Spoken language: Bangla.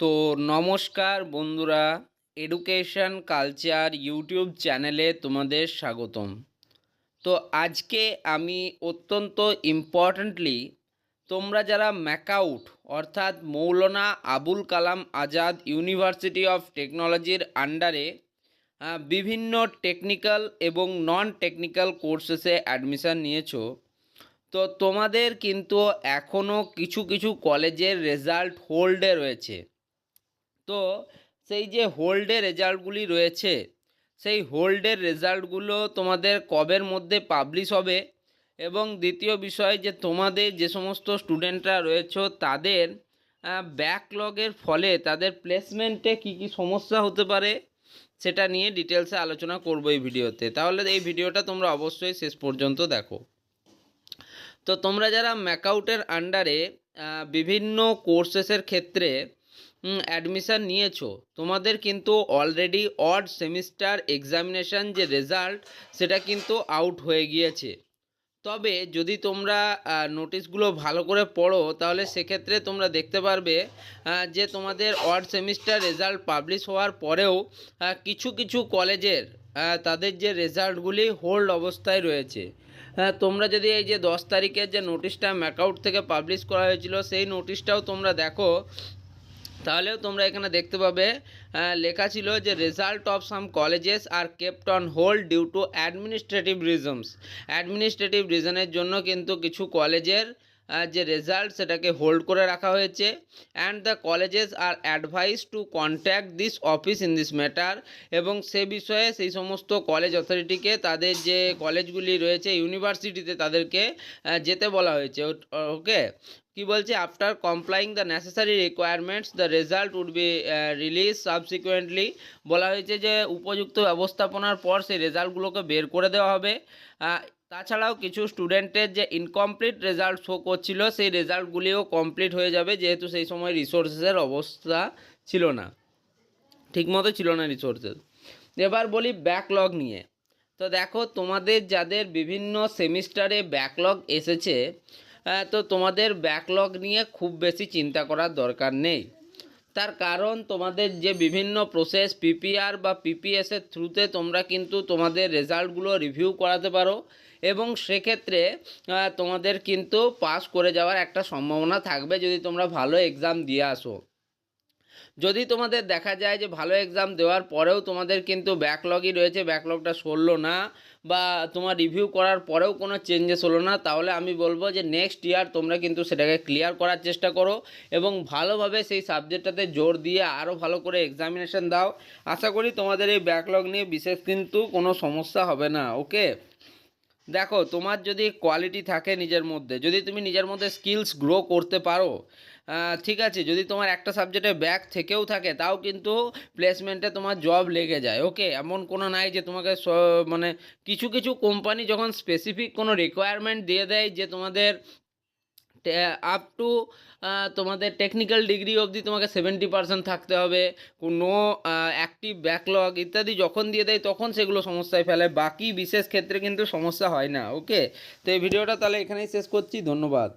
তো নমস্কার বন্ধুরা, এডুকেশন কালচার ইউটিউব চ্যানেলে তোমাদের স্বাগতম। তো আজকে আমি অত্যন্ত ইম্পর্ট্যান্টলি তোমরা যারা ম্যাকাউট অর্থাৎ মৌলানা আবুল কালাম আজাদ ইউনিভার্সিটি অফ টেকনোলজির আন্ডারে বিভিন্ন টেকনিক্যাল এবং নন টেকনিক্যাল কোর্সেসে অ্যাডমিশান নিয়েছো, তো তোমাদের কিন্তু এখনও কিছু কিছু কলেজের রেজাল্ট হোল্ডে রয়েছে। তো সেই যে হোল্ডে রেজাল্টগুলি রয়েছে, সেই হোল্ডের রেজাল্টগুলো তোমাদের কবের মধ্যে পাবলিশ হবে, এবং দ্বিতীয় বিষয় যে তোমাদের যে সমস্ত স্টুডেন্টরা রয়েছে তাদের ব্যাকলগের ফলে তাদের প্লেসমেন্টে কি কি সমস্যা হতে পারে সেটা নিয়ে ডিটেলসে আলোচনা করব এই ভিডিওতে। তাহলে এই ভিডিওটা তোমরা অবশ্যই শেষ পর্যন্ত দেখো। তো তোমরা যারা ম্যাকাউটের আন্ডারে বিভিন্ন কোর্সেসের ক্ষেত্রে অ্যাডমিশান নিয়েছো, তোমাদের কিন্তু অলরেডি অড সেমিস্টার এক্সামিনেশান যে রেজাল্ট সেটা কিন্তু আউট হয়ে গিয়েছে। তবে যদি তোমরা নোটিশগুলো ভালো করে পড়ো তাহলে সেক্ষেত্রে তোমরা দেখতে পারবে যে তোমাদের অড সেমিস্টার রেজাল্ট পাবলিশ হওয়ার পরেও কিছু কিছু কলেজের তাদের যে রেজাল্টগুলি হোল্ড অবস্থায় রয়েছে। তোমরা যদি এই যে 10 তারিখের যে নোটিশটা ম্যাকআউট থেকে পাবলিশ করা হয়েছিল সেই নোটিশটাও তোমরা দেখো, তাহলেও তোমরা এখানে দেখতে পাবে লেখা ছিল যে result of some colleges are kept on hold due to administrative reasons. Administrative রিজনের জন্য কিন্তু কিছু কলেজের যে রেজাল্ট সেটাকে হোল্ড করে রাখা হয়েছে। And the colleges are advise to contact this office in this matter, এবং সে বিষয়ে সেই সমস্ত কলেজ অথরিটিকে তাদের যে কলেজগুলি রয়েছে ইউনিভার্সিটিতে তাদেরকে যেতে বলা হয়েছে। ওকে, কি বলছে, after complying the necessary requirements the result would be release subsequently. বলা হয়েছে যে উপযুক্ত ব্যবস্থাপনার পর সেই রেজাল্টগুলোকে বের করে দেওয়া হবে। তাছাড়াও কিছু স্টুডেন্টের যে ইনকমপ্লিট রেজাল্ট শো করছিল সেই রেজাল্টগুলিও কমপ্লিট হয়ে যাবে, যেহেতু সেই সময় রিসোর্সেসের অবস্থা ছিল না, ঠিকমতো ছিল না রিসোর্সেস। এবার বলি ব্যাকলগ নিয়ে। তো দেখো, তোমাদের যাদের বিভিন্ন সেমিস্টারে ব্যাকলগ এসেছে, তো তোমাদের ব্যাকলগ নিয়ে খুব বেশি চিন্তা করার দরকার নেই। তার কারণ তোমাদের যে বিভিন্ন প্রসেস পিপিআর বা পিপিএসের থ্রুতে তোমরা কিন্তু তোমাদের রেজাল্টগুলো রিভিউ করাতে পারো, এবং সেক্ষেত্রে তোমাদের কিন্তু পাস করে যাওয়ার একটা সম্ভাবনা থাকবে যদি তোমরা ভালো এক্সাম দিয়ে আসো। যদি তোমাদের দেখা যায় যে ভালো এক্সাম দেওয়ার পরেও তোমাদের কিন্তু ব্যাকলগই রয়েছে, ব্যাকলগটা সরলো না, বা তোমার রিভিউ করার পরেও কোনো চেঞ্জেস হলো না, তাহলে আমি বলবো যে নেক্সট ইয়ার তোমরা কিন্তু সেটাকে ক্লিয়ার করার চেষ্টা করো এবং ভালোভাবে সেই সাবজেক্টটাতে জোর দিয়ে আরও ভালো করে এক্সামিনেশন দাও। আশা করি তোমাদের এই ব্যাকলগ নিয়ে বিশেষ কিন্তু কোনো সমস্যা হবে না। ওকে, দেখো, তোমার যদি কোয়ালিটি থাকে নিজের মধ্যে, যদি তুমি নিজের মধ্যে স্কিলস গ্রো করতে পারো, ঠিক আছে, যদি তোমার একটা সাবজেক্টে ব্যাক থেকেও থাকে তাও কিন্তু প্লেসমেন্টে তোমার জব লেগে যায়। ওকে, এমন কোনো নাই যে তোমাকে মানে কিছু কিছু কোম্পানি যখন স্পেসিফিক কোনো রিকোয়ারমেন্ট দিয়ে দেয় যে তোমাদের আপ টু তোমাদের টেকনিক্যাল ডিগ্রি অবধি তোমাকে 70% থাকতে হবে, কোনো অ্যাক্টিভ ব্যাকলগ ইত্যাদি যখন দিয়ে দেয় তখন সেগুলো সমস্যায় ফেলে, বাকি বিশেষ ক্ষেত্রে কিন্তু সমস্যা হয় না। ওকে, তো এই ভিডিওটা তাহলে এখানেই শেষ করছি। ধন্যবাদ।